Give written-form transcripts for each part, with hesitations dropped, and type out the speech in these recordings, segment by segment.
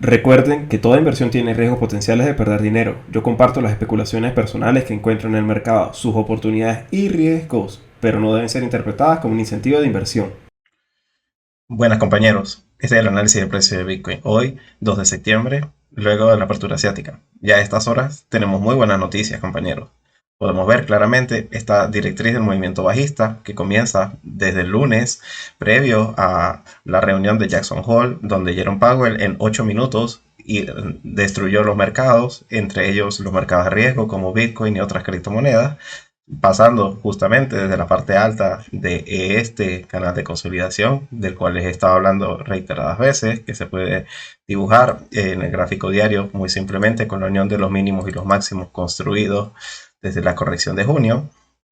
Recuerden que toda inversión tiene riesgos potenciales de perder dinero. Yo comparto las especulaciones personales que encuentro en el mercado, sus oportunidades y riesgos, pero no deben ser interpretadas como un incentivo de inversión. Buenas compañeros, este es el análisis del precio de Bitcoin. Hoy, 2 de septiembre, luego de la apertura asiática. Ya a estas horas tenemos muy buenas noticias, compañeros. Podemos ver claramente esta directriz del movimiento bajista que comienza desde el lunes, previo a la reunión de Jackson Hole, donde Jerome Powell en 8 minutos destruyó los mercados, entre ellos los mercados de riesgo como Bitcoin y otras criptomonedas, pasando justamente desde la parte alta de este canal de consolidación, del cual les he estado hablando reiteradas veces, que se puede dibujar en el gráfico diario muy simplemente con la unión de los mínimos y los máximos construidos desde la corrección de junio.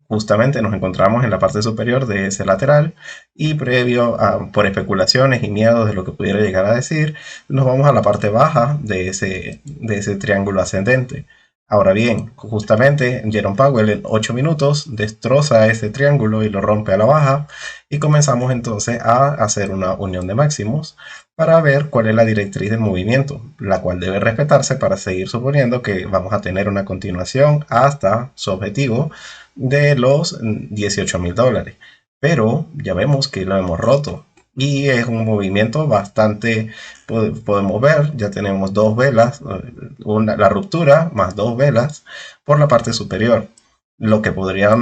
Justamente nos encontramos en la parte superior de ese lateral y previo a, por especulaciones y miedos de lo que pudiera llegar a decir, nos vamos a la parte baja de ese triángulo ascendente. Ahora bien, justamente Jerome Powell en 8 minutos destroza ese triángulo y lo rompe a la baja y comenzamos entonces a hacer una unión de máximos para ver cuál es la directriz del movimiento, la cual debe respetarse para seguir suponiendo que vamos a tener una continuación hasta su objetivo de los $18,000. Pero ya vemos que lo hemos roto y es un movimiento bastante, podemos ver, ya tenemos dos velas, la ruptura más dos velas por la parte superior. Lo que podría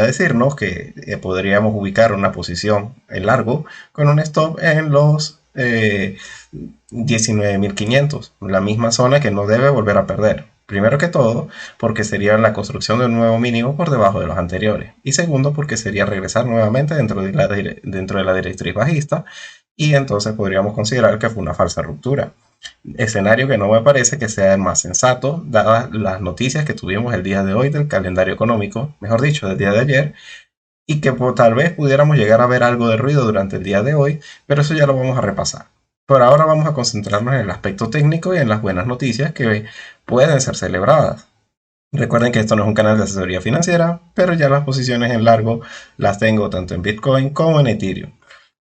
decirnos que podríamos ubicar una posición en largo con un stop en los 19.500, la misma zona que no debe volver a perder. Primero que todo, porque sería la construcción de un nuevo mínimo por debajo de los anteriores. Y segundo, porque sería regresar nuevamente dentro de la directriz bajista. Y entonces podríamos considerar que fue una falsa ruptura. Escenario que no me parece que sea el más sensato, dadas las noticias que tuvimos el día de hoy del calendario económico, mejor dicho, del día de ayer, y que tal vez pudiéramos llegar a ver algo de ruido durante el día de hoy, pero eso ya lo vamos a repasar. Por ahora vamos a concentrarnos en el aspecto técnico y en las buenas noticias que pueden ser celebradas. Recuerden que esto no es un canal de asesoría financiera, pero ya las posiciones en largo las tengo tanto en Bitcoin como en Ethereum.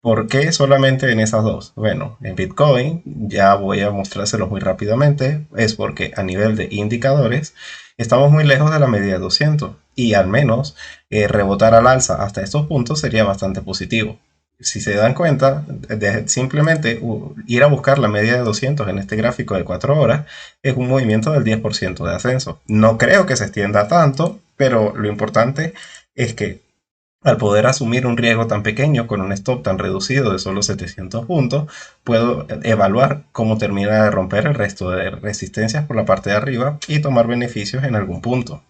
¿Por qué solamente en esas dos? Bueno, en Bitcoin ya voy a mostrárselos muy rápidamente. Es porque a nivel de indicadores estamos muy lejos de la media de 200 y al menos rebotar al alza hasta estos puntos sería bastante positivo. Si se dan cuenta, de simplemente ir a buscar la media de 200 en este gráfico de 4 horas es un movimiento del 10% de ascenso. No creo que se extienda tanto, pero lo importante es que al poder asumir un riesgo tan pequeño con un stop tan reducido de solo 700 puntos, puedo evaluar cómo termina de romper el resto de resistencias por la parte de arriba y tomar beneficios en algún punto.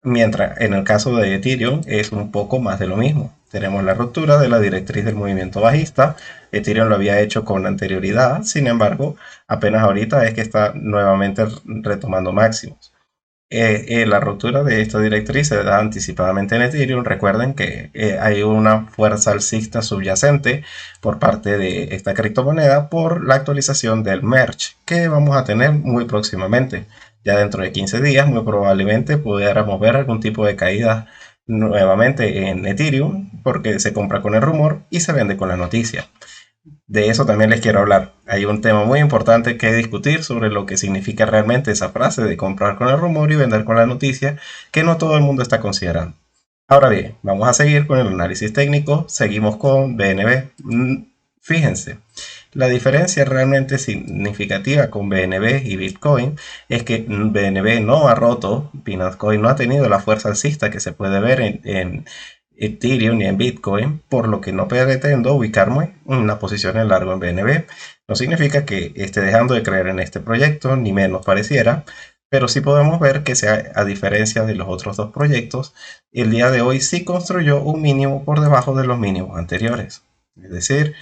Mientras en el caso de Ethereum es un poco más de lo mismo. Tenemos la ruptura de la directriz del movimiento bajista. Ethereum lo había hecho con anterioridad, sin embargo, apenas ahorita es que está nuevamente retomando máximos. La ruptura de esta directriz se da anticipadamente en Ethereum. Recuerden que hay una fuerza alcista subyacente por parte de esta criptomoneda por la actualización del merge que vamos a tener muy próximamente. Ya dentro de 15 días muy probablemente pudiéramos ver algún tipo de caída nuevamente en Ethereum porque se compra con el rumor y se vende con la noticia. De eso también les quiero hablar. Hay un tema muy importante que discutir sobre lo que significa realmente esa frase de comprar con el rumor y vender con la noticia, que no todo el mundo está considerando. Ahora bien, vamos a seguir con el análisis técnico. Seguimos con BNB. Fíjense, la diferencia realmente significativa con BNB y Bitcoin es que BNB no ha roto, Binance Coin no ha tenido la fuerza alcista que se puede ver en Ethereum ni en Bitcoin, por lo que no pretendo ubicarme en una posición en largo en BNB. No significa que esté dejando de creer en este proyecto, ni menos pareciera, pero sí podemos ver que a diferencia de los otros dos proyectos, el día de hoy sí construyó un mínimo por debajo de los mínimos anteriores. Es decir,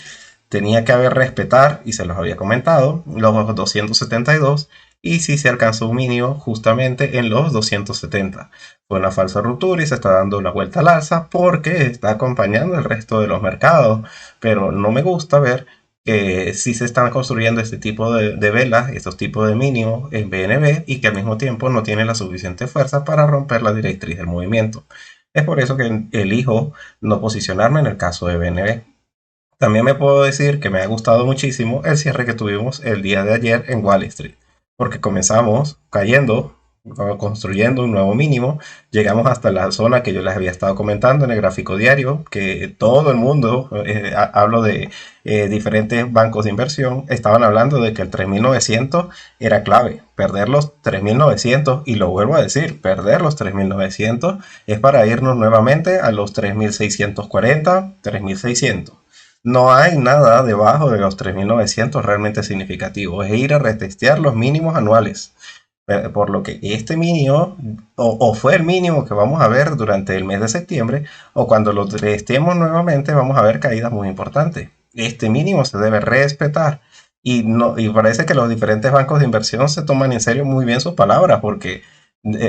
tenía que haber respetar, y se los había comentado, los 272 y sí se alcanzó un mínimo justamente en los 270. Fue una falsa ruptura y se está dando la vuelta al alza porque está acompañando el resto de los mercados, pero no me gusta ver que sí se están construyendo este tipo de velas, estos tipos de mínimos en BNB y que al mismo tiempo no tiene la suficiente fuerza para romper la directriz del movimiento. Es por eso que elijo no posicionarme en el caso de BNB. También me puedo decir que me ha gustado muchísimo el cierre que tuvimos el día de ayer en Wall Street, porque comenzamos cayendo, construyendo un nuevo mínimo, llegamos hasta la zona que yo les había estado comentando en el gráfico diario, que todo el mundo, hablo de diferentes bancos de inversión, estaban hablando de que el 3900 era clave. Perder los 3900, y lo vuelvo a decir, perder los 3900 es para irnos nuevamente a los 3640, 3600. No hay nada debajo de los 3900 realmente significativo. Es ir a retestear los mínimos anuales. Por lo que este mínimo, o fue el mínimo que vamos a ver durante el mes de septiembre, o cuando lo testemos nuevamente, vamos a ver caídas muy importantes. Este mínimo se debe respetar. Y parece que los diferentes bancos de inversión se toman en serio muy bien sus palabras, porque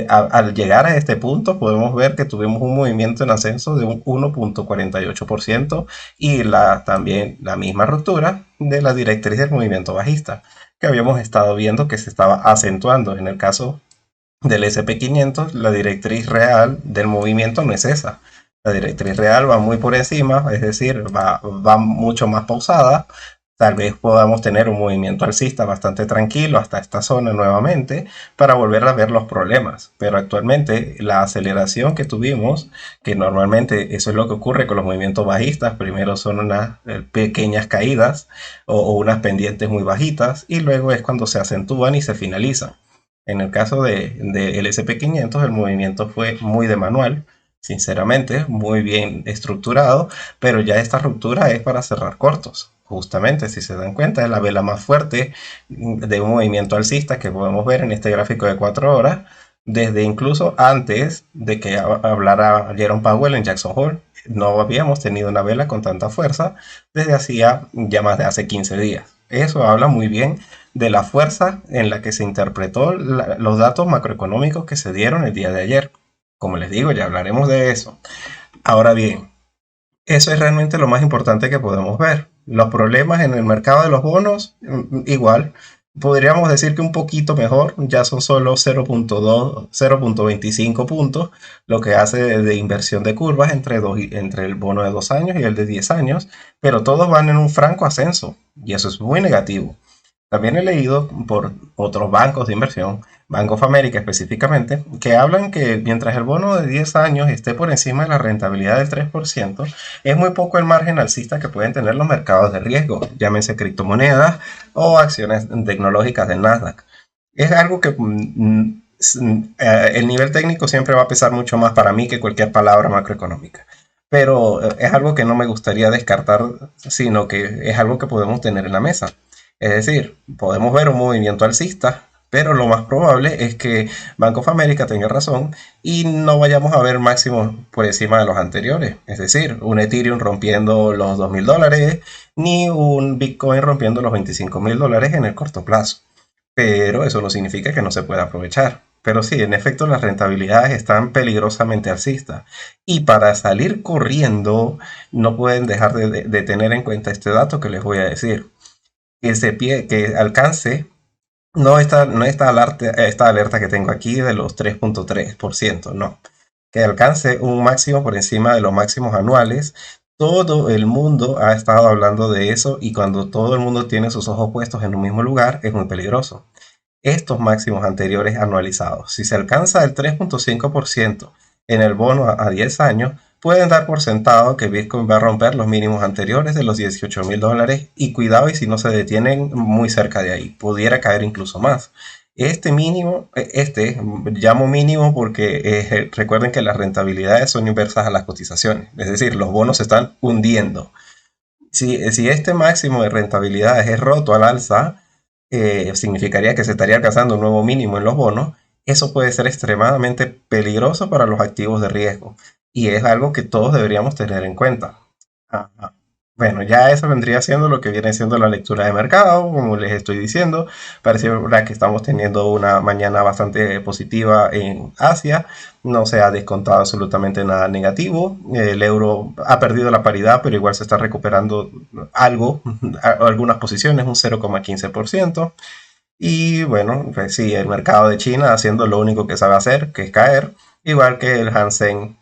al llegar a este punto podemos ver que tuvimos un movimiento en ascenso de un 1,48% y también la misma ruptura de la directriz del movimiento bajista que habíamos estado viendo que se estaba acentuando. En el caso del SP500, la directriz real del movimiento no es esa. La directriz real va muy por encima, es decir, va mucho más pausada. Tal vez podamos tener un movimiento alcista bastante tranquilo hasta esta zona nuevamente para volver a ver los problemas. Pero actualmente la aceleración que tuvimos, que normalmente eso es lo que ocurre con los movimientos bajistas, primero son unas pequeñas caídas o unas pendientes muy bajitas y luego es cuando se acentúan y se finalizan. En el caso del SP500 el movimiento fue muy de manual, sinceramente, muy bien estructurado, pero ya esta ruptura es para cerrar cortos. Justamente, si se dan cuenta, es la vela más fuerte de un movimiento alcista que podemos ver en este gráfico de 4 horas, desde incluso antes de que hablara Jerome Powell en Jackson Hole. No habíamos tenido una vela con tanta fuerza desde hacía ya más de hace 15 días. Eso habla muy bien de la fuerza en la que se interpretó los datos macroeconómicos que se dieron el día de ayer. Como les digo, ya hablaremos de eso. Ahora bien, eso es realmente lo más importante que podemos ver. Los problemas en el mercado de los bonos, igual, podríamos decir que un poquito mejor, ya son solo 0,2, 0,25 puntos, lo que hace de inversión de curvas entre el bono de 2 años y el de 10 años, pero todos van en un franco ascenso, y eso es muy negativo. También he leído por otros bancos de inversión, Bank of America específicamente, que hablan que mientras el bono de 10 años esté por encima de la rentabilidad del 3%, es muy poco el margen alcista que pueden tener los mercados de riesgo, llámense criptomonedas o acciones tecnológicas del Nasdaq. Es algo que el nivel técnico siempre va a pesar mucho más para mí que cualquier palabra macroeconómica. Pero es algo que no me gustaría descartar, sino que es algo que podemos tener en la mesa. Es decir, podemos ver un movimiento alcista, pero lo más probable es que Bank of America tenga razón y no vayamos a ver máximos por encima de los anteriores. Es decir, un Ethereum rompiendo los $2.000, ni un Bitcoin rompiendo los $25.000 en el corto plazo. Pero eso no significa que no se pueda aprovechar. Pero sí, en efecto, las rentabilidades están peligrosamente alcistas. Y para salir corriendo, no pueden dejar de tener en cuenta este dato que les voy a decir. Que alcance no esta alerta que tengo aquí de los 3,3%, no. Que alcance un máximo por encima de los máximos anuales. Todo el mundo ha estado hablando de eso y cuando todo el mundo tiene sus ojos puestos en un mismo lugar es muy peligroso. Estos máximos anteriores anualizados, si se alcanza el 3,5% en el bono a 10 años, pueden dar por sentado que Bitcoin va a romper los mínimos anteriores de los $18.000 y cuidado y si no se detienen muy cerca de ahí, pudiera caer incluso más. Este mínimo, llamo mínimo porque recuerden que las rentabilidades son inversas a las cotizaciones, es decir, los bonos se están hundiendo. Si este máximo de rentabilidades es roto al alza, significaría que se estaría alcanzando un nuevo mínimo en los bonos. Eso puede ser extremadamente peligroso para los activos de riesgo y es algo que todos deberíamos tener en cuenta. Ajá. Bueno, ya eso vendría siendo lo que viene siendo la lectura de mercado, como les estoy diciendo. Parece que estamos teniendo una mañana bastante positiva en Asia. No se ha descontado absolutamente nada negativo. El euro ha perdido la paridad, pero igual se está recuperando algo, algunas posiciones, un 0,15%. Y bueno, pues sí, el mercado de China haciendo lo único que sabe hacer, que es caer, igual que el Hansen.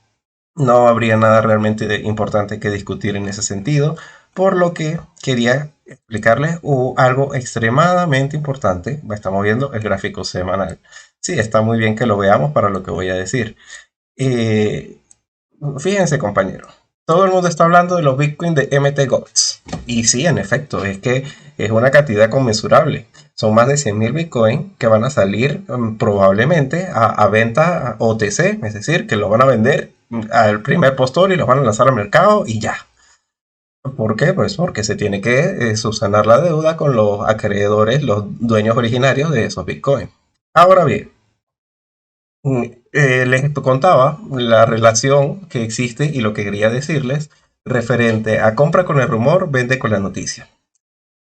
No habría nada realmente importante que discutir en ese sentido. por lo que quería explicarles algo extremadamente importante. Estamos viendo el gráfico semanal. Sí, está muy bien que lo veamos para lo que voy a decir. Eh, Fíjense, compañero, todo el mundo está hablando de los Bitcoin de MT Gox. Y sí, en efecto, es que es una cantidad conmensurable. Son más de 100.000 Bitcoin que van a salir probablemente a venta OTC, es decir, que lo van a vender al primer postor y los van a lanzar al mercado y ya. ¿Por qué? Pues porque se tiene que subsanar la deuda con los acreedores, los dueños originarios de esos Bitcoin. Ahora bien, les contaba la relación que existe y lo que quería decirles referente a compra con el rumor, vende con la noticia.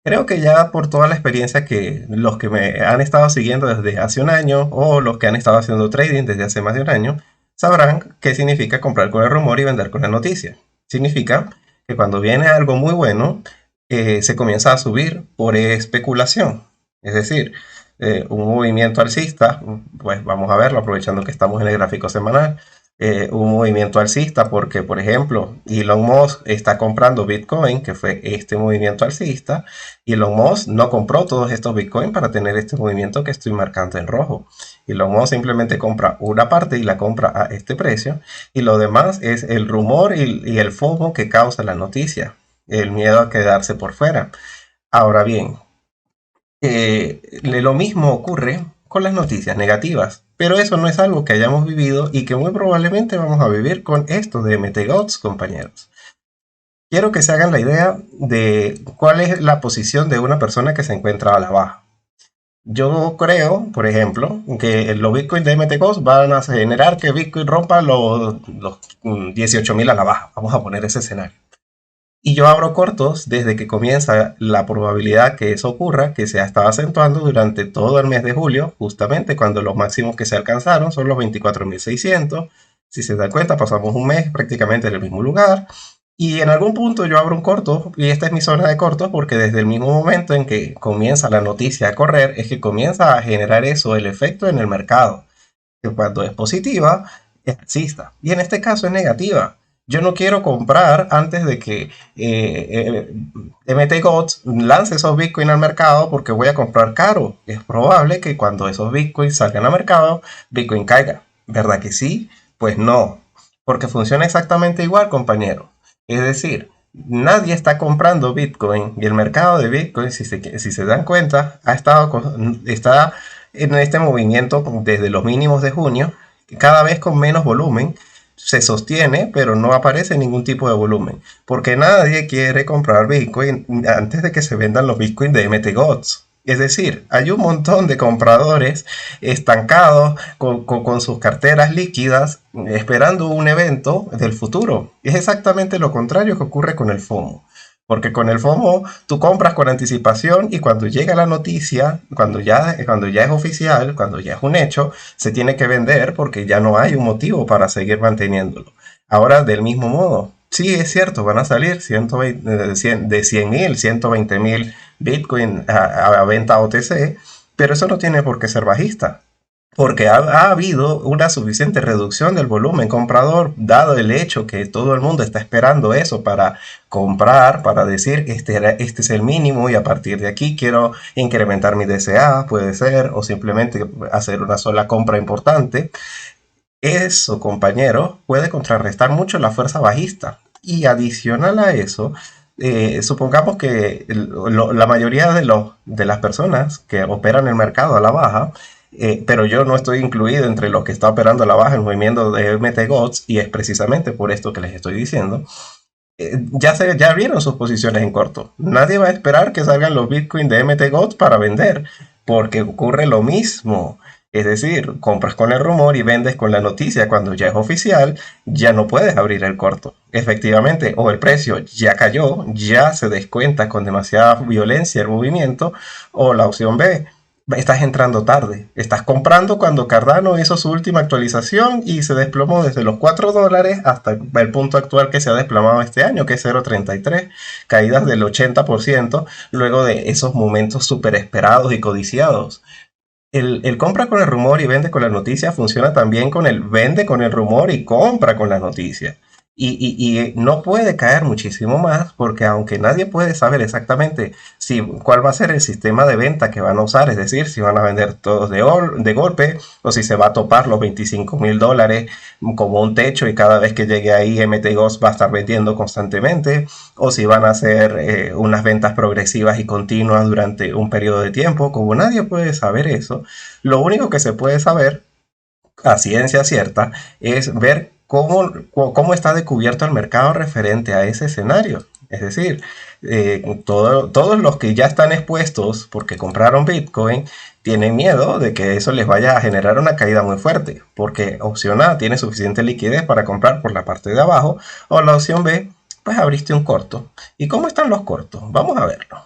Creo que ya por toda la experiencia que los que me han estado siguiendo desde hace un año o los que han estado haciendo trading desde hace más de un año, sabrán qué significa comprar con el rumor y vender con la noticia. Significa que cuando viene algo muy bueno, se comienza a subir por especulación. Es decir, un movimiento alcista, pues vamos a verlo aprovechando que estamos en el gráfico semanal, un movimiento alcista porque, por ejemplo, Elon Musk está comprando Bitcoin, que fue este movimiento alcista, y Elon Musk no compró todos estos Bitcoin para tener este movimiento que estoy marcando en rojo. Elon Musk simplemente compra una parte y la compra a este precio, y lo demás es el rumor y el FOMO que causa la noticia, el miedo a quedarse por fuera. Ahora bien, lo mismo ocurre con las noticias negativas, pero eso no es algo que hayamos vivido y que muy probablemente vamos a vivir con esto de MTGOTS, compañeros. Quiero que se hagan la idea de cuál es la posición de una persona que se encuentra a la baja. Yo creo, por ejemplo, que los Bitcoin de MTGOTS van a generar que Bitcoin rompa los 18.000 a la baja. Vamos a poner ese escenario. Y yo abro cortos desde que comienza la probabilidad que eso ocurra, que se ha estado acentuando durante todo el mes de julio, justamente cuando los máximos que se alcanzaron son los 24.600. Si se dan cuenta, pasamos un mes prácticamente en el mismo lugar. Y en algún punto yo abro un corto, y esta es mi zona de cortos, porque desde el mismo momento en que comienza la noticia a correr, es que comienza a generar eso, el efecto en el mercado, que cuando es positiva, es alcista. Y en este caso es negativa. Yo no quiero comprar antes de que MTGOTS lance esos Bitcoin al mercado porque voy a comprar caro. Es probable que cuando esos Bitcoin salgan al mercado, Bitcoin caiga. ¿Verdad que sí? Pues no. Porque funciona exactamente igual, compañero. Es decir, nadie está comprando Bitcoin y el mercado de Bitcoin, si se dan cuenta, está en este movimiento desde los mínimos de junio, cada vez con menos volumen. Se sostiene, pero no aparece ningún tipo de volumen, porque nadie quiere comprar Bitcoin antes de que se vendan los Bitcoin de MTGOTS. Es decir, hay un montón de compradores estancados con sus carteras líquidas esperando un evento del futuro. Es exactamente lo contrario que ocurre con el FOMO. Porque con el FOMO tú compras con anticipación y cuando llega la noticia, cuando ya es oficial, cuando ya es un hecho, se tiene que vender porque ya no hay un motivo para seguir manteniéndolo. Ahora, del mismo modo, sí es cierto, van a salir 120, de 100.000, 120.000 Bitcoin a venta OTC, pero eso no tiene por qué ser bajista. Porque ha habido una suficiente reducción del volumen comprador, dado el hecho que todo el mundo está esperando eso para comprar, para decir, este es el mínimo y a partir de aquí quiero incrementar mi DCA, puede ser, o simplemente hacer una sola compra importante. Eso, compañero, puede contrarrestar mucho la fuerza bajista. Y adicional a eso, supongamos que la mayoría de las personas que operan el mercado a la baja, pero yo no estoy incluido entre los que está operando a la baja el movimiento de MTGOTS, y es precisamente por esto que les estoy diciendo. Ya vieron sus posiciones en corto. Nadie va a esperar que salgan los Bitcoin de MTGOTS para vender, porque ocurre lo mismo. Es decir, compras con el rumor y vendes con la noticia cuando ya es oficial, ya no puedes abrir el corto. Efectivamente, o el precio ya cayó, ya se descuenta con demasiada violencia el movimiento, o la opción B, estás entrando tarde. Estás comprando cuando Cardano hizo su última actualización y se desplomó desde los $4 hasta el punto actual que se ha desplomado este año, que es 0,33, caídas del 80% luego de esos momentos súper esperados y codiciados. El compra con el rumor y vende con la noticia funciona también con el vende con el rumor y compra con la noticia. y no puede caer muchísimo más porque aunque nadie puede saber exactamente cuál va a ser el sistema de venta que van a usar, es decir, si van a vender todos de golpe o si se va a topar los $25,000 como un techo y cada vez que llegue ahí MTGOS va a estar vendiendo constantemente, o si van a hacer unas ventas progresivas y continuas durante un periodo de tiempo. Como nadie puede saber eso, lo único que se puede saber a ciencia cierta es ver cómo está descubierto el mercado referente a ese escenario. Es decir, todos los que ya están expuestos porque compraron Bitcoin tienen miedo de que eso les vaya a generar una caída muy fuerte, porque opción A tiene suficiente liquidez para comprar por la parte de abajo, o la opción B, pues abriste un corto. ¿Y cómo están los cortos? Vamos a verlo.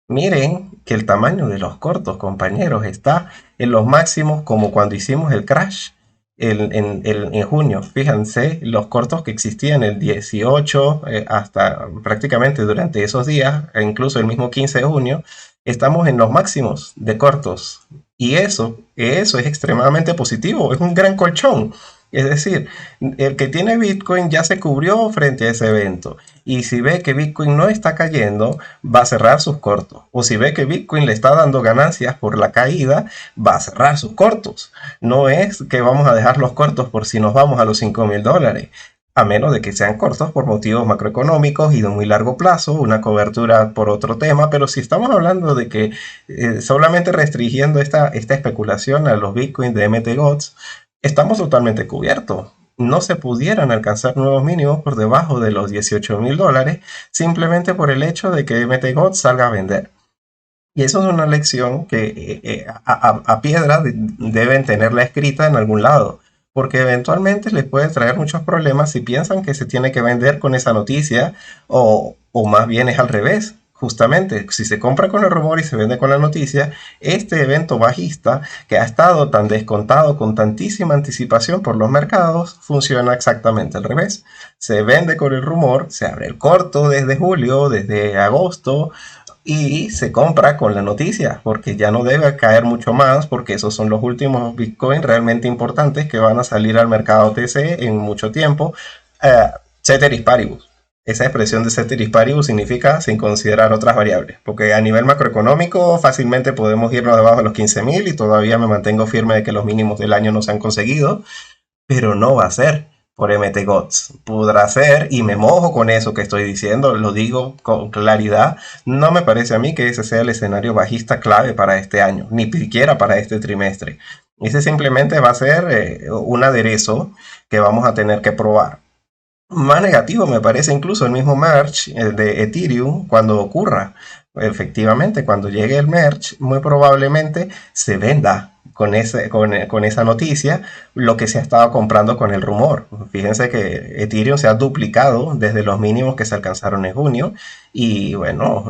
Miren que el tamaño de los cortos, compañeros, está en los máximos como cuando hicimos el crash en junio. Fíjense los cortos que existían el 18 hasta prácticamente durante esos días, e incluso el mismo 15 de junio, estamos en los máximos de cortos. Y eso es extremadamente positivo, es un gran colchón. Es decir, el que tiene Bitcoin ya se cubrió frente a ese evento. Y si ve que Bitcoin no está cayendo, va a cerrar sus cortos. O si ve que Bitcoin le está dando ganancias por la caída, va a cerrar sus cortos. No es que vamos a dejar los cortos por si nos vamos a los $5,000. A menos de que sean cortos por motivos macroeconómicos y de muy largo plazo, una cobertura por otro tema, pero si estamos hablando de que solamente restringiendo esta especulación a los Bitcoin de MTGOTS, estamos totalmente cubiertos. No se pudieran alcanzar nuevos mínimos por debajo de los $18,000 simplemente por el hecho de que MTGOT salga a vender. Y eso es una lección que a piedra deben tenerla escrita en algún lado, porque eventualmente les puede traer muchos problemas si piensan que se tiene que vender con esa noticia o más bien es al revés. Justamente, si se compra con el rumor y se vende con la noticia, este evento bajista que ha estado tan descontado con tantísima anticipación por los mercados, funciona exactamente al revés. Se vende con el rumor, se abre el corto desde julio, desde agosto, y se compra con la noticia, porque ya no debe caer mucho más, porque esos son los últimos Bitcoin realmente importantes que van a salir al mercado TC en mucho tiempo. Ceteris paribus. Esa expresión de ceteris paribus significa sin considerar otras variables, porque a nivel macroeconómico fácilmente podemos irnos debajo de los 15,000 y todavía me mantengo firme de que los mínimos del año no se han conseguido, pero no va a ser por MTGOTS. Podrá ser, y me mojo con eso que estoy diciendo, lo digo con claridad, no me parece a mí que ese sea el escenario bajista clave para este año, ni siquiera para este trimestre. Ese simplemente va a ser un aderezo que vamos a tener que probar. Más negativo me parece incluso el mismo merge de Ethereum cuando ocurra. Efectivamente, cuando llegue el merge, muy probablemente se venda con esa noticia lo que se ha estado comprando con el rumor. Fíjense que Ethereum se ha duplicado desde los mínimos que se alcanzaron en junio y bueno,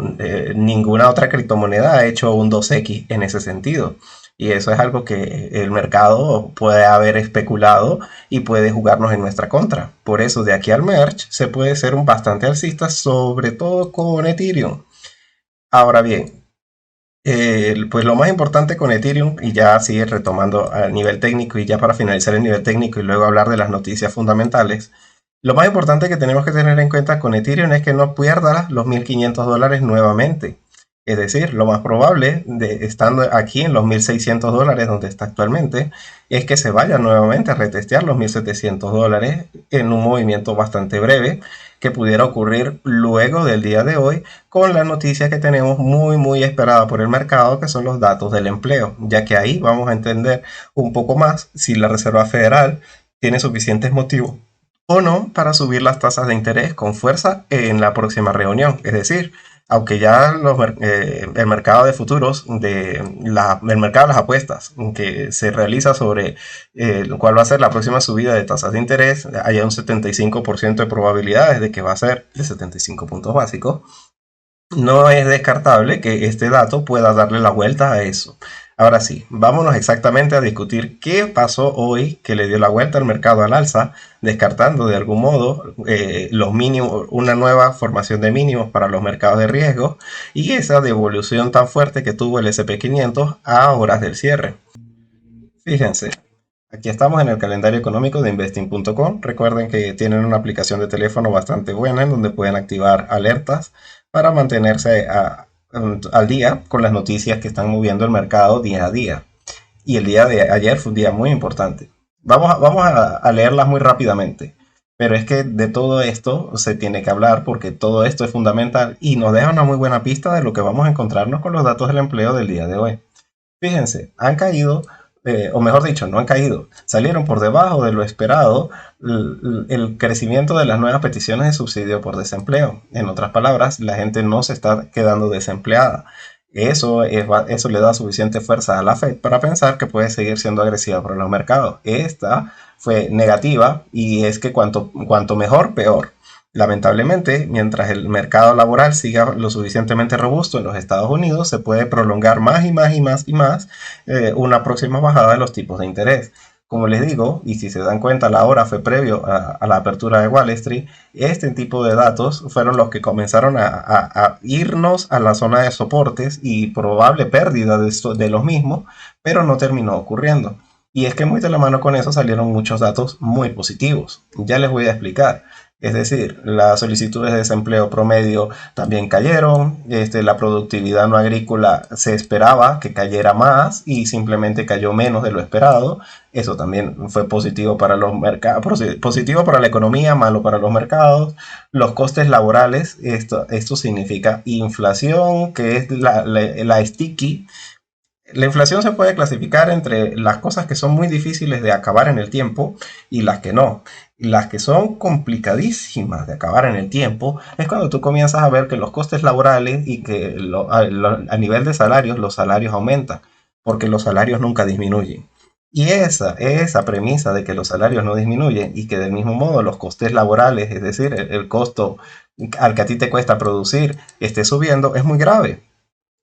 ninguna otra criptomoneda ha hecho un 2x en ese sentido. Y eso es algo que el mercado puede haber especulado y puede jugarnos en nuestra contra. Por eso de aquí al merge se puede ser un bastante alcista, sobre todo con Ethereum. Ahora bien, pues lo más importante con Ethereum, y ya sigue retomando a nivel técnico y ya para finalizar el nivel técnico y luego hablar de las noticias fundamentales, lo más importante que tenemos que tener en cuenta con Ethereum es que no pierda los $1,500 nuevamente. Es decir, lo más probable, estando aquí en los $1,600 donde está actualmente, es que se vaya nuevamente a retestear los $1,700 en un movimiento bastante breve que pudiera ocurrir luego del día de hoy con la noticia que tenemos muy esperada por el mercado, que son los datos del empleo, ya que ahí vamos a entender un poco más si la Reserva Federal tiene suficientes motivos o no para subir las tasas de interés con fuerza en la próxima reunión. Es decir, aunque ya el mercado de futuros, el mercado de las apuestas que se realiza sobre cuál va a ser la próxima subida de tasas de interés, hay un 75% de probabilidades de que va a ser de 75 puntos básicos, no es descartable que este dato pueda darle la vuelta a eso. Ahora sí, vámonos exactamente a discutir qué pasó hoy que le dio la vuelta al mercado al alza, descartando de algún modo los mínimos, una nueva formación de mínimos para los mercados de riesgo y esa devolución tan fuerte que tuvo el S&P 500 a horas del cierre. Fíjense, Aquí estamos en el calendario económico de investing.com. Recuerden que tienen una aplicación de teléfono bastante buena en donde pueden activar alertas para mantenerse al día con las noticias que están moviendo el mercado día a día. Y el día de ayer fue un día muy importante. Vamos a leerlas muy rápidamente. Pero es que de todo esto se tiene que hablar porque todo esto es fundamental y nos deja una muy buena pista de lo que vamos a encontrarnos con los datos del empleo del día de hoy. Fíjense, han caído, o mejor dicho, no han caído, salieron por debajo de lo esperado el crecimiento de las nuevas peticiones de subsidio por desempleo. En otras palabras, la gente no se está quedando desempleada. Eso le da suficiente fuerza a la Fed para pensar que puede seguir siendo agresiva por los mercados. Esta fue negativa y es que cuanto mejor, peor. Lamentablemente, mientras el mercado laboral siga lo suficientemente robusto en los Estados Unidos, se puede prolongar más y más y más y más una próxima bajada de los tipos de interés. Como les digo, y si se dan cuenta, la hora fue previo a la apertura de Wall Street, este tipo de datos fueron los que comenzaron a irnos a la zona de soportes y probable pérdida de los mismos, pero no terminó ocurriendo. Y es que muy de la mano con eso salieron muchos datos muy positivos. Ya les voy a explicar. Es decir, las solicitudes de desempleo promedio también cayeron, la productividad no agrícola se esperaba que cayera más y simplemente cayó menos de lo esperado. Eso también fue positivo para los mercados, positivo para la economía, malo para los mercados. Los costes laborales, esto significa inflación, que es la sticky. La inflación se puede clasificar entre las cosas que son muy difíciles de acabar en el tiempo y las que no. Las que son complicadísimas de acabar en el tiempo es cuando tú comienzas a ver que los costes laborales y que a nivel de salarios, los salarios aumentan, porque los salarios nunca disminuyen. Y esa premisa de que los salarios no disminuyen y que del mismo modo los costes laborales, es decir, el costo al que a ti te cuesta producir, esté subiendo, es muy grave.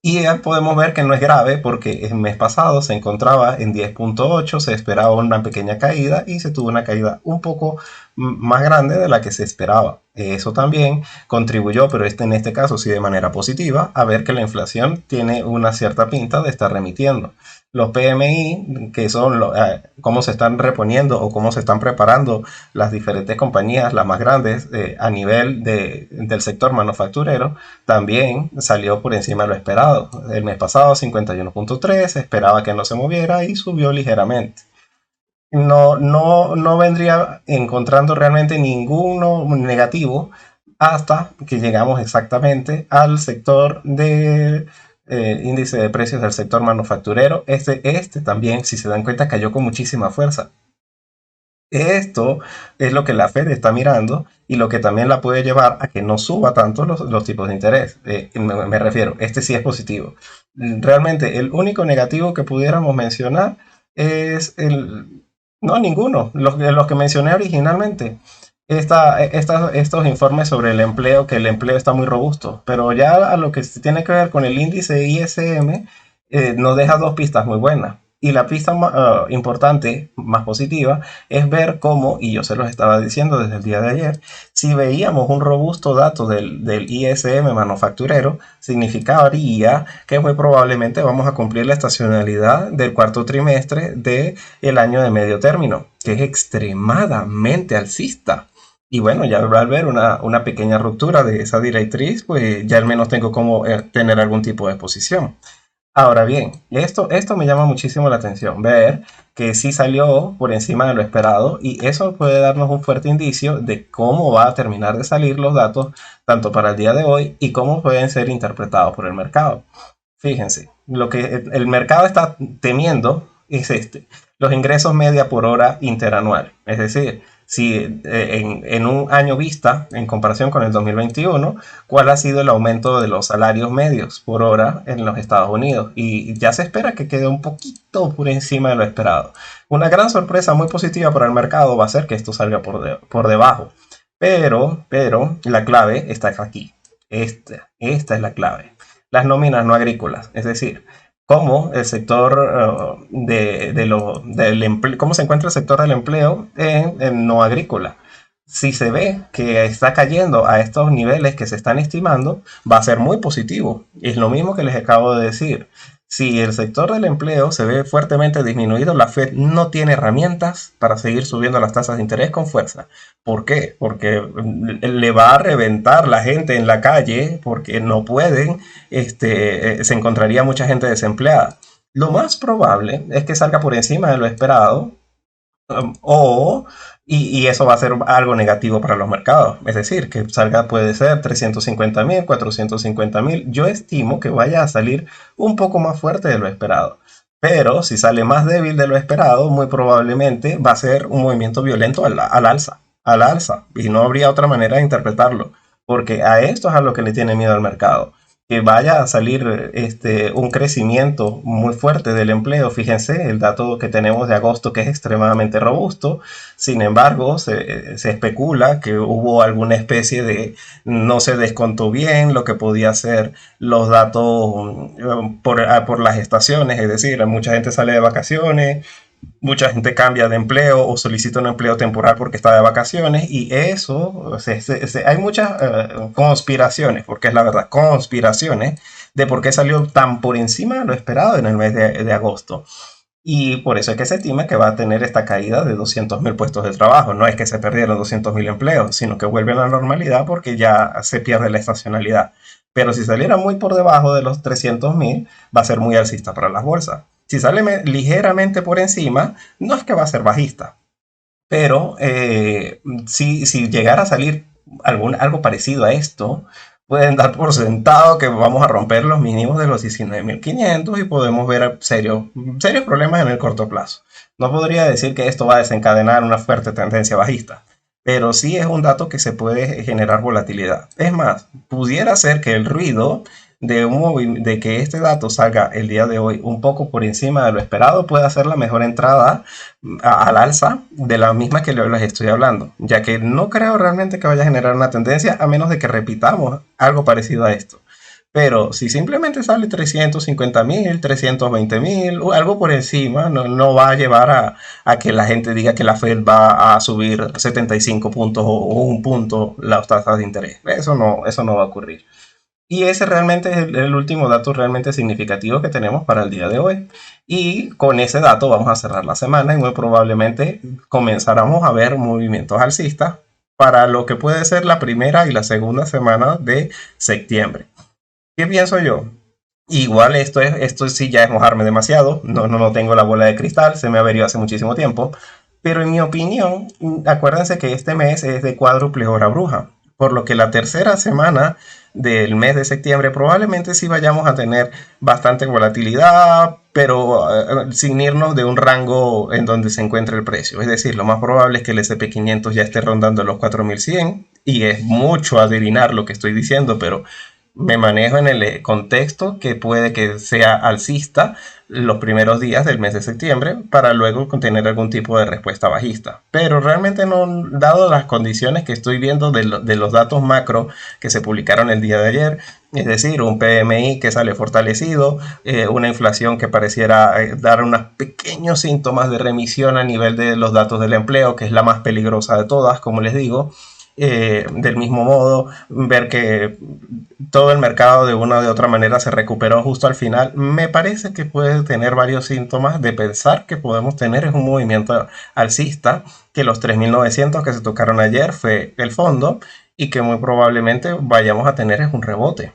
Y ya podemos ver que no es grave porque el mes pasado se encontraba en 10.8, se esperaba una pequeña caída y se tuvo una caída un poco más grande de la que se esperaba. Eso también contribuyó, pero en este caso sí de manera positiva, a ver que la inflación tiene una cierta pinta de estar remitiendo. Los PMI, que son cómo se están reponiendo o cómo se están preparando las diferentes compañías, las más grandes, a nivel del sector manufacturero, también salió por encima de lo esperado. El mes pasado 51.3, se esperaba que no se moviera y subió ligeramente. No vendría encontrando realmente ninguno negativo hasta que llegamos exactamente al sector de índice de precios del sector manufacturero. Este también, si se dan cuenta, cayó con muchísima fuerza. Esto es lo que la Fed está mirando y lo que también la puede llevar a que no suba tanto los tipos de interés. Me refiero, este sí es positivo. Realmente el único negativo que pudiéramos mencionar es no, ninguno, los que mencioné originalmente. Estos informes sobre el empleo, que el empleo está muy robusto, pero ya a lo que tiene que ver con el índice ISM, nos deja dos pistas muy buenas. Y la pista importante, más positiva, es ver cómo, y yo se los estaba diciendo desde el día de ayer, si veíamos un robusto dato del ISM manufacturero, significaría que muy probablemente vamos a cumplir la estacionalidad del cuarto trimestre del año de medio término, que es extremadamente alcista. Y bueno, ya al ver una pequeña ruptura de esa directriz, pues ya al menos tengo como tener algún tipo de exposición. Ahora bien, esto me llama muchísimo la atención, ver que sí salió por encima de lo esperado y eso puede darnos un fuerte indicio de cómo va a terminar de salir los datos tanto para el día de hoy y cómo pueden ser interpretados por el mercado. Fíjense, lo que el mercado está temiendo es los ingresos media por hora interanual. Es decir, si en un año vista, en comparación con el 2021, cuál ha sido el aumento de los salarios medios por hora en los Estados Unidos. Y ya se espera que quede un poquito por encima de lo esperado. Una gran sorpresa muy positiva para el mercado va a ser que esto salga por debajo. Pero la clave está aquí. Esta es la clave. Las nóminas no agrícolas, es decir, cómo el sector cómo se encuentra el sector del empleo en no agrícola. Si se ve que está cayendo a estos niveles que se están estimando, va a ser muy positivo. Es lo mismo que les acabo de decir. Si el sector del empleo se ve fuertemente disminuido, la Fed no tiene herramientas para seguir subiendo las tasas de interés con fuerza. ¿Por qué? Porque le va a reventar la gente en la calle, porque no pueden, se encontraría mucha gente desempleada. Lo más probable es que salga por encima de lo esperado, o, y eso va a ser algo negativo para los mercados. Es decir, que salga, puede ser 350.000, 450.000. Yo estimo que vaya a salir un poco más fuerte de lo esperado. Pero si sale más débil de lo esperado, muy probablemente va a ser un movimiento violento al alza. Al alza. Y no habría otra manera de interpretarlo. Porque a esto es a lo que le tiene miedo al mercado, que vaya a salir un crecimiento muy fuerte del empleo. Fíjense el dato que tenemos de agosto, que es extremadamente robusto. Sin embargo, se especula que hubo alguna especie de, no se descontó bien lo que podía ser los datos por las estaciones. Es decir, mucha gente sale de vacaciones, mucha gente cambia de empleo o solicita un empleo temporal porque está de vacaciones, y eso, hay muchas conspiraciones, porque es la verdad, conspiraciones de por qué salió tan por encima de lo esperado en el mes de agosto. Y por eso es que se estima que va a tener esta caída de 200.000 puestos de trabajo. No es que se perdieron 200.000 empleos, sino que vuelven a la normalidad porque ya se pierde la estacionalidad. Pero si saliera muy por debajo de los 300.000, va a ser muy alcista para las bolsas. Si sale ligeramente por encima, no es que va a ser bajista. Pero si llegara a salir algo parecido a esto, pueden dar por sentado que vamos a romper los mínimos de los 19.500 y podemos ver serios problemas en el corto plazo. No podría decir que esto va a desencadenar una fuerte tendencia bajista, pero sí es un dato que se puede generar volatilidad. Es más, pudiera ser que el ruido de que este dato salga el día de hoy un poco por encima de lo esperado pueda ser la mejor entrada al alza de la misma que les estoy hablando, ya que no creo realmente que vaya a generar una tendencia a menos de que repitamos algo parecido a esto. Pero si simplemente sale 350.000, 320.000, o algo por encima, no va a llevar a que la gente diga que la Fed va a subir 75 puntos o un punto las tasas de interés. Eso no va a ocurrir. Y ese realmente es el último dato realmente significativo que tenemos para el día de hoy. Y con ese dato vamos a cerrar la semana y muy probablemente comenzaremos a ver movimientos alcistas para lo que puede ser la primera y la segunda semana de septiembre. ¿Qué pienso yo? Igual esto sí ya es mojarme demasiado. No tengo la bola de cristal, se me ha venido hace muchísimo tiempo. Pero en mi opinión, acuérdense que este mes es de cuádruple hora bruja, por lo que la tercera semana del mes de septiembre probablemente sí vayamos a tener bastante volatilidad, pero sin irnos de un rango en donde se encuentra el precio. Es decir, lo más probable es que el S&P 500 ya esté rondando los 4.100, y es mucho adivinar lo que estoy diciendo, pero me manejo en el contexto que puede que sea alcista los primeros días del mes de septiembre para luego tener algún tipo de respuesta bajista. Pero realmente no, dado las condiciones que estoy viendo de los datos macro que se publicaron el día de ayer, es decir, un PMI que sale fortalecido, una inflación que pareciera dar unos pequeños síntomas de remisión a nivel de los datos del empleo, que es la más peligrosa de todas, como les digo. Del mismo modo, ver que todo el mercado de una u otra manera se recuperó justo al final, me parece que puede tener varios síntomas de pensar que podemos tener un movimiento alcista, que los 3.900 que se tocaron ayer fue el fondo, y que muy probablemente vayamos a tener un rebote,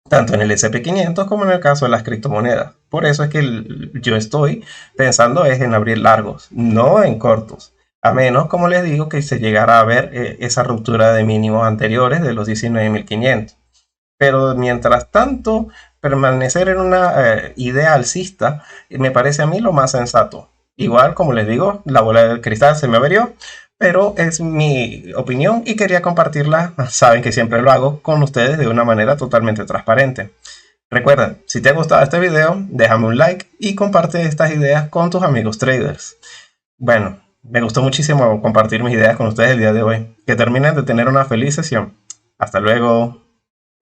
tanto en el S&P 500 como en el caso de las criptomonedas. Por eso es que yo estoy pensando es en abrir largos, no en cortos. A menos, como les digo, que se llegara a ver esa ruptura de mínimos anteriores de los 19.500. Pero mientras tanto, permanecer en una idea alcista me parece a mí lo más sensato. Igual, como les digo, la bola de cristal se me averió, pero es mi opinión y quería compartirla. Saben que siempre lo hago con ustedes de una manera totalmente transparente. Recuerden, si te ha gustado este video, déjame un like y comparte estas ideas con tus amigos traders. Bueno, me gustó muchísimo compartir mis ideas con ustedes el día de hoy. Que terminen de tener una feliz sesión. Hasta luego.